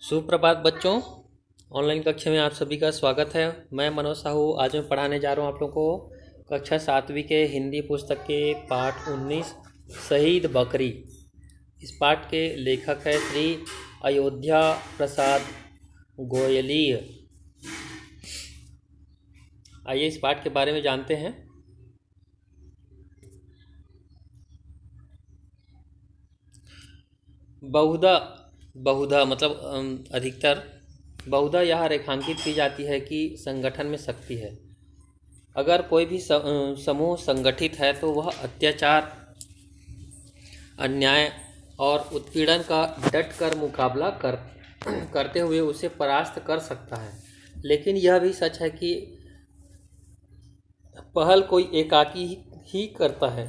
सुप्रभात बच्चों। ऑनलाइन कक्षा में आप सभी का स्वागत है। मैं मनोज साहू। आज मैं पढ़ाने जा रहा हूँ आप लोगों को कक्षा 7वीं के हिंदी पुस्तक के पाठ 19 शहीद बकरी। इस पाठ के लेखक है श्री अयोध्या प्रसाद गोयलीय। आइए इस पाठ के बारे में जानते हैं। बहुधा मतलब अधिकतर बहुधा यह रेखांकित की जाती है कि संगठन में शक्ति है। अगर कोई भी समूह संगठित है तो वह अत्याचार, अन्याय और उत्पीड़न का डट कर मुकाबला करते हुए उसे परास्त कर सकता है। लेकिन यह भी सच है कि पहल कोई एकाकी ही करता है।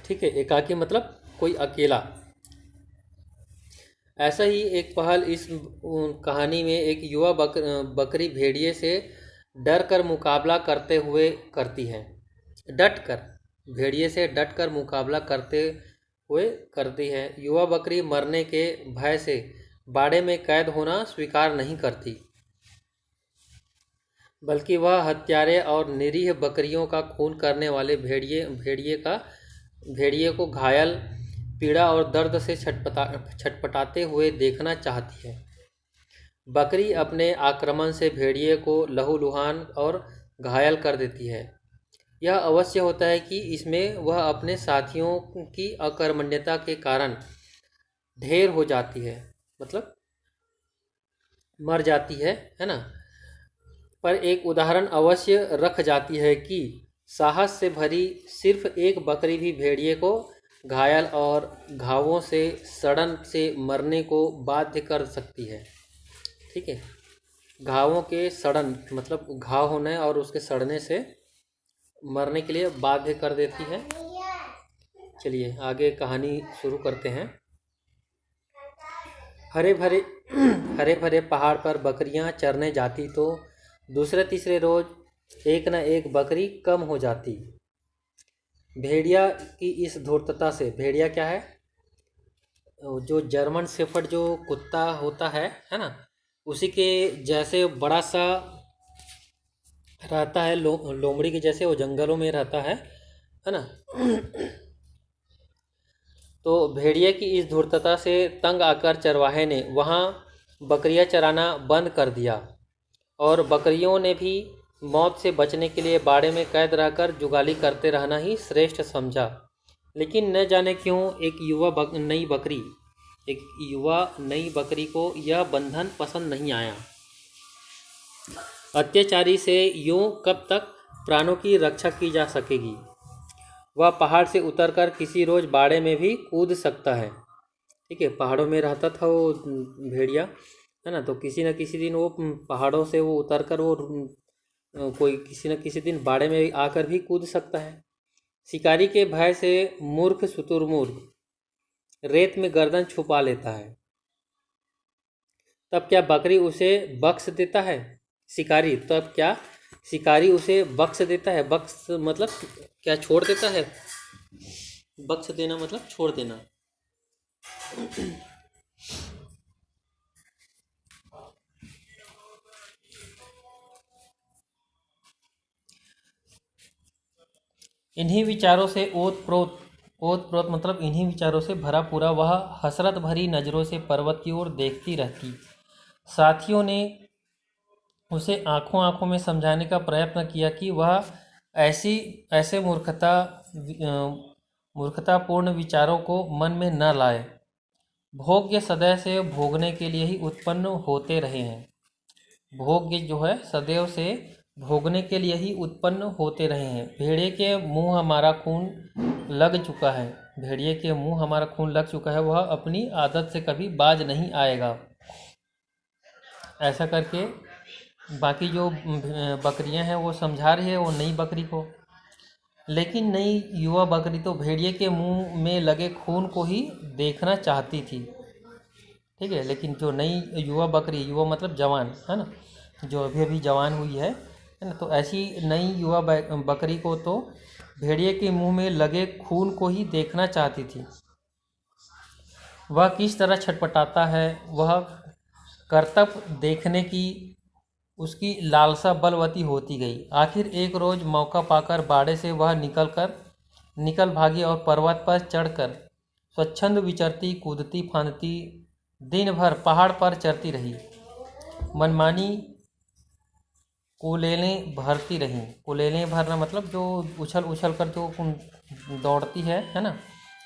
ठीक है, एकाकी मतलब कोई अकेला। ऐसा ही एक पहल इस कहानी में एक युवा बकरी भेड़िए से डर कर मुकाबला करते हुए करती है। भेड़िए से डट कर मुकाबला करते हुए करती है। युवा बकरी मरने के भय से बाड़े में कैद होना स्वीकार नहीं करती, बल्कि वह हत्यारे और निरीह बकरियों का खून करने वाले भेड़िए को घायल, पीड़ा और दर्द से छटपटाते हुए देखना चाहती है। बकरी अपने आक्रमण से भेड़िए को लहूलुहान और घायल कर देती है। यह अवश्य होता है कि इसमें वह अपने साथियों की अकर्मण्यता के कारण ढेर हो जाती है, मतलब मर जाती है ना। पर एक उदाहरण अवश्य रख जाती है कि साहस से भरी सिर्फ एक बकरी भी भेड़िए को घायल और घावों से सड़न से मरने को बाध्य कर सकती है। ठीक है, घावों के सड़न मतलब घाव होने और उसके सड़ने से मरने के लिए बाध्य कर देती है। चलिए आगे कहानी शुरू करते हैं। हरे भरे पहाड़ पर बकरियां चरने जाती तो दूसरे तीसरे रोज एक न एक बकरी कम हो जाती। भेड़िया की इस धूर्तता से, भेड़िया क्या है, जो जर्मन शेफर्ड जो कुत्ता होता है ना, उसी के जैसे बड़ा सा रहता है, लोमड़ी के जैसे वो जंगलों में रहता है ना। तो भेड़िए की इस धूर्तता से तंग आकर चरवाहे ने वहाँ बकरियां चराना बंद कर दिया और बकरियों ने भी मौत से बचने के लिए बाड़े में कैद रहकर जुगाली करते रहना ही श्रेष्ठ समझा। लेकिन न जाने क्यों एक युवा नई बकरी को यह बंधन पसंद नहीं आया। अत्याचारी से यूं कब तक प्राणों की रक्षा की जा सकेगी। वह पहाड़ से उतरकर किसी रोज बाड़े में भी कूद सकता है। ठीक है, पहाड़ों में रहता था वो भेड़िया, है ना। तो किसी न किसी दिन वो पहाड़ों से वो उतरकर वो कोई किसी न किसी दिन बाड़े में आकर भी कूद सकता है। शिकारी के भय से मूर्ख शुतुरमुर्ग रेत में गर्दन छुपा लेता है। तब क्या बकरी उसे बख्श देता है? शिकारी उसे बख्श देता है? बख्श मतलब क्या, छोड़ देता है? बख्श देना मतलब छोड़ देना। इन्हीं विचारों से ओत प्रोत मतलब इन्हीं विचारों से भरा पूरा वह हसरत भरी नज़रों से पर्वत की ओर देखती रहती। साथियों ने उसे आंखों आंखों में समझाने का प्रयत्न किया कि वह ऐसे मूर्खतापूर्ण विचारों को मन में न लाए। भोग्य सदैव से भोगने के लिए ही उत्पन्न होते रहे हैं। भोग्य जो है सदैव से भोगने के लिए ही उत्पन्न होते रहे हैं। भेड़िए के मुंह हमारा खून लग चुका है, वह अपनी आदत से कभी बाज नहीं आएगा। ऐसा करके बाकी जो बकरियां हैं वो समझा रही है वो नई बकरी को। लेकिन नई युवा बकरी तो भेड़िए के मुंह में लगे खून को ही देखना चाहती थी। ठीक है, लेकिन जो नई युवा बकरी, युवा मतलब जवान, है ना, जो अभी अभी जवान हुई है ना, तो ऐसी नई युवा बकरी को तो भेड़िए के मुंह में लगे खून को ही देखना चाहती थी। वह किस तरह छटपटाता है। वह करतब देखने की उसकी लालसा बलवती होती गई। आखिर एक रोज मौका पाकर बाड़े से वह निकल भागी और पर्वत पर चढ़कर स्वच्छंद विचरती कूदती फांदती दिन भर पहाड़ पर चढ़ती रही। मनमानी कुलेलें भरती रहीं। कुलेलें भरना मतलब जो उछल उछल कर जो दौड़ती है ना,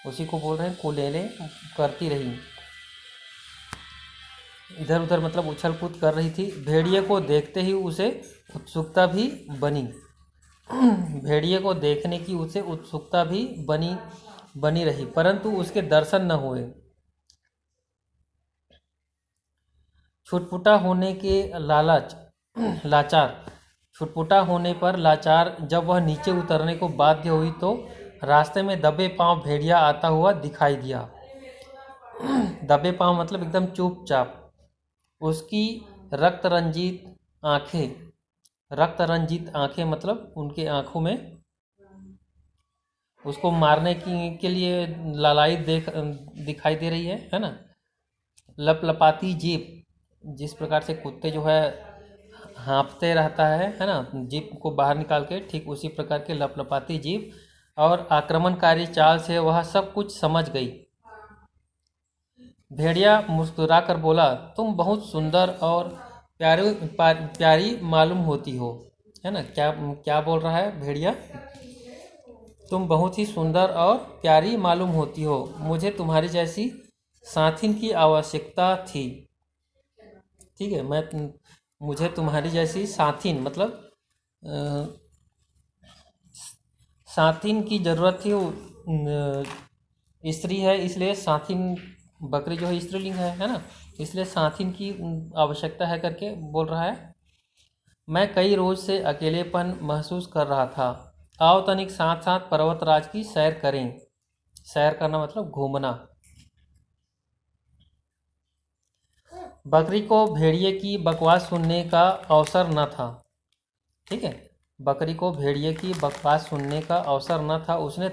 उसी को बोल रहे हैं कुलेलें करती रहीं। इधर उधर मतलब उछल कूद कर रही थी। भेड़िए को देखते ही उसे उत्सुकता भी बनी। भेड़िए को देखने की उसे उत्सुकता भी बनी रही, परंतु उसके दर्शन न हुए। छुटपुटा होने के लाचार छुटपुटा होने पर लाचार जब वह नीचे उतरने को बाध्य हुई तो रास्ते में दबे पांव भेड़िया आता हुआ दिखाई दिया। दबे पांव मतलब एकदम चुपचाप। उसकी रक्त रंजित आंखें मतलब उनके आंखों में उसको मारने के लिए लालाई दिखाई दे रही है ना। लपलपाती जीभ, जिस प्रकार से कुत्ते जो है हाँफते रहता है ना, जीभ को बाहर निकाल के, ठीक उसी प्रकार के लपलपाती जीभ और आक्रमणकारी चाल से वह सब कुछ समझ गई। भेड़िया मुस्कुराकर बोला, तुम बहुत सुंदर और प्यारी मालूम होती हो, है ना। क्या क्या बोल रहा है भेड़िया? तुम बहुत ही सुंदर और प्यारी मालूम होती हो। मुझे तुम्हारी जैसी साथिन की आवश्यकता थी। ठीक है, मुझे तुम्हारी जैसी साथिन मतलब साथिन की ज़रूरत थी। स्त्री है इसलिए साथिन, बकरी जो है स्त्रीलिंग है ना, इसलिए साथिन की आवश्यकता है करके बोल रहा है। मैं कई रोज से अकेलेपन महसूस कर रहा था। आओ तनिक साथ साथ पर्वतराज की सैर करें। सैर करना मतलब घूमना। बकरी को भेड़िए की बकवास सुनने का अवसर न था। ठीक है, बकरी को भेड़िए की बकवास सुनने का अवसर न था। उसने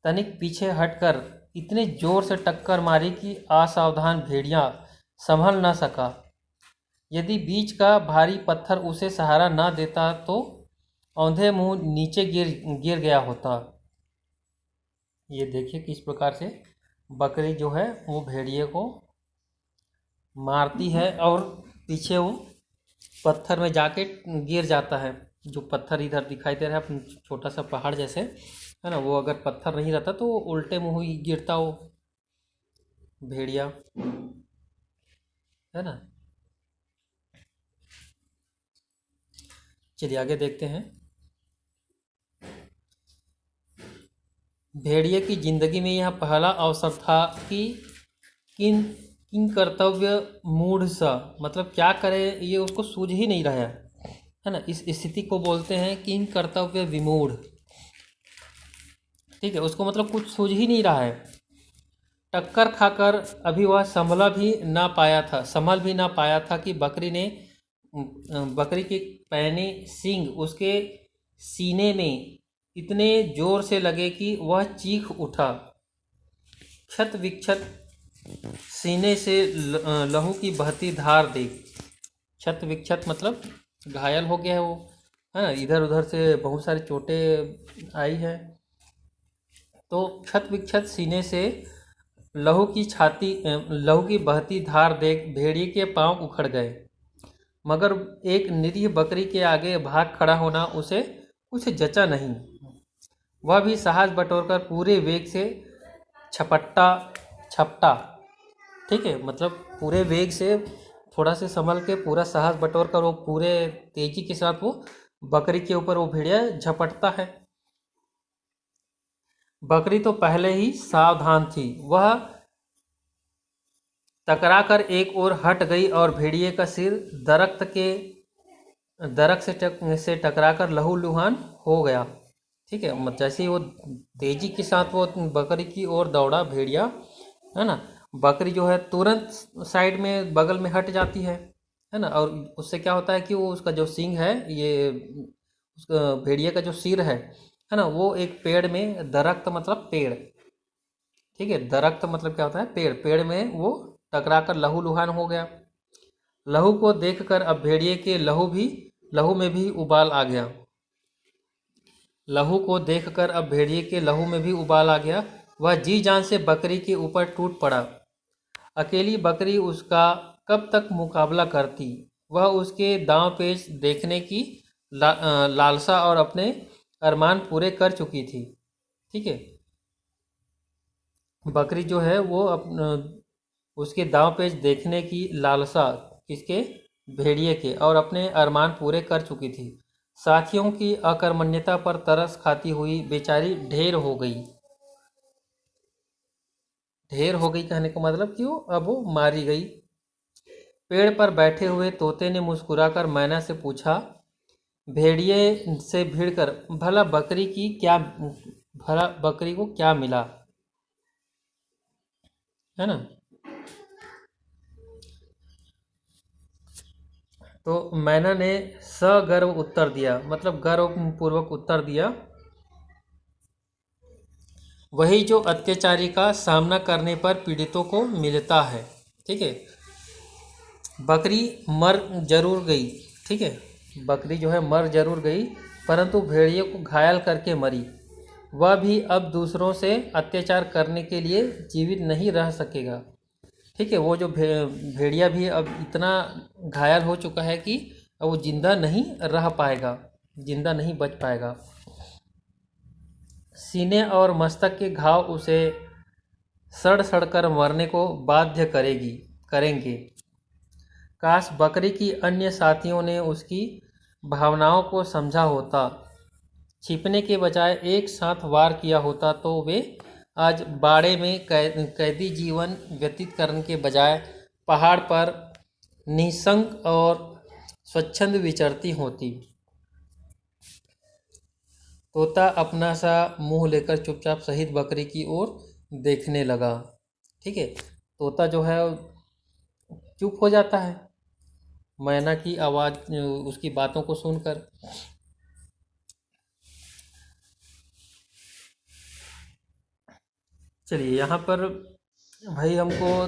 तनिक पीछे हटकर इतने जोर से टक्कर मारी कि असावधान भेड़िया संभल न सका। यदि बीच का भारी पत्थर उसे सहारा न देता तो औंधे मुंह नीचे गिर गया होता। ये देखिए किस प्रकार से बकरी जो है वो भेड़िए को मारती है और पीछे वो पत्थर में जाके गिर जाता है। जो पत्थर इधर दिखाई दे रहा है छोटा सा पहाड़ जैसे, है ना, वो अगर पत्थर नहीं रहता तो वो उल्टे मुंह ही गिरता वो भेड़िया, है ना। चलिए आगे देखते हैं। भेड़िए की जिंदगी में यह पहला अवसर था कि किन कर्तव्य मूढ़ सा, मतलब क्या करे ये उसको सूझ ही नहीं रहा है ना। इस स्थिति को बोलते हैं किन कर्तव्य विमूढ़। ठीक है, उसको मतलब कुछ सूझ ही नहीं रहा है। टक्कर खाकर अभी वह संभल भी ना पाया था कि बकरी के पैने सींग उसके सीने में इतने जोर से लगे कि वह चीख उठा। क्षत विक्षत सीने से लहू की बहती धार देख। क्षत विक्षत मतलब घायल हो गया है वो, है ना, इधर उधर से बहुत सारी चोटें आई है। तो क्षत विक्षत सीने से लहू की बहती धार देख भेड़िए के पांव उखड़ गए। मगर एक निरीह बकरी के आगे भाग खड़ा होना उसे कुछ जचा नहीं। वह भी साहस बटोरकर पूरे वेग से छपटा। ठीक है, मतलब पूरे वेग से थोड़ा से संभल के पूरा साहस बटोर कर वो पूरे तेजी के साथ वो बकरी के ऊपर वो भेड़िया झपटता है। बकरी तो पहले ही सावधान थी। वह टकराकर एक ओर हट गई और भेड़िए का सिर दरख्त से टकराकर लहूलुहान हो गया। ठीक है, जैसे ही वो तेजी के साथ वो बकरी की ओर दौड़ा भेड़िया, है ना, बकरी जो है तुरंत साइड में बगल में हट जाती है ना। और उससे क्या होता है कि वो उसका जो सींग है, ये भेड़िए का जो सिर है ना, वो एक पेड़ में, दरख्त मतलब पेड़, ठीक है, दरख्त मतलब क्या होता है, पेड़, पेड़ में वो टकराकर लहूलुहान हो गया। लहू को देखकर अब भेड़िए के लहू में भी उबाल आ गया। लहू को देखकर अब भेड़िए के लहू में भी उबाल आ गया। वह जी जान से बकरी के ऊपर टूट पड़ा। अकेली बकरी उसका कब तक मुकाबला करती। वह उसके दांव पेच देखने की लालसा और अपने अरमान पूरे कर चुकी थी। ठीक है, बकरी जो है वो उसके दांव पेच देखने की लालसा, किसके, भेड़िए के, और अपने अरमान पूरे कर चुकी थी। साथियों की अकर्मण्यता पर तरस खाती हुई बेचारी ढेर हो गई। ढेर हो गई कहने का मतलब क्यों, अब वो मारी गई। पेड़ पर बैठे हुए तोते ने मुस्कुराकर मैना से पूछा, भेड़िए से भिड़कर भला बकरी को क्या मिला, है ना। तो मैना ने सगर्व उत्तर दिया, मतलब गर्व पूर्वक उत्तर दिया, वही जो अत्याचारी का सामना करने पर पीड़ितों को मिलता है। ठीक है, बकरी मर जरूर गई। ठीक है, बकरी जो है मर जरूर गई, परंतु भेड़िए को घायल करके मरी। वह भी अब दूसरों से अत्याचार करने के लिए जीवित नहीं रह सकेगा। ठीक है, वो जो भेड़िया भी अब इतना घायल हो चुका है कि अब वो जिंदा नहीं रह पाएगा, जिंदा नहीं बच पाएगा। सीने और मस्तक के घाव उसे सड़ सड़ कर मरने को बाध्य करेंगे। काश बकरी की अन्य साथियों ने उसकी भावनाओं को समझा होता, छिपने के बजाय एक साथ वार किया होता, तो वे आज बाड़े में कैदी जीवन व्यतीत करने के बजाय पहाड़ पर निसंग और स्वच्छंद विचरती होती। तोता अपना सा मुंह लेकर चुपचाप शहीद बकरी की ओर देखने लगा। ठीक है, तोता जो है चुप हो जाता है मैना की आवाज़, उसकी बातों को सुनकर। चलिए, यहाँ पर भाई हमको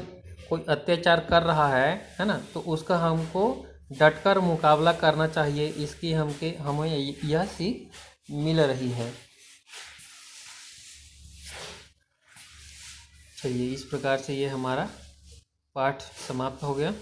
कोई अत्याचार कर रहा है ना, तो उसका हमको डटकर मुकाबला करना चाहिए, इसकी हमें यह सीख मिल रही है। चलिए, इस प्रकार से ये हमारा पाठ समाप्त हो गया।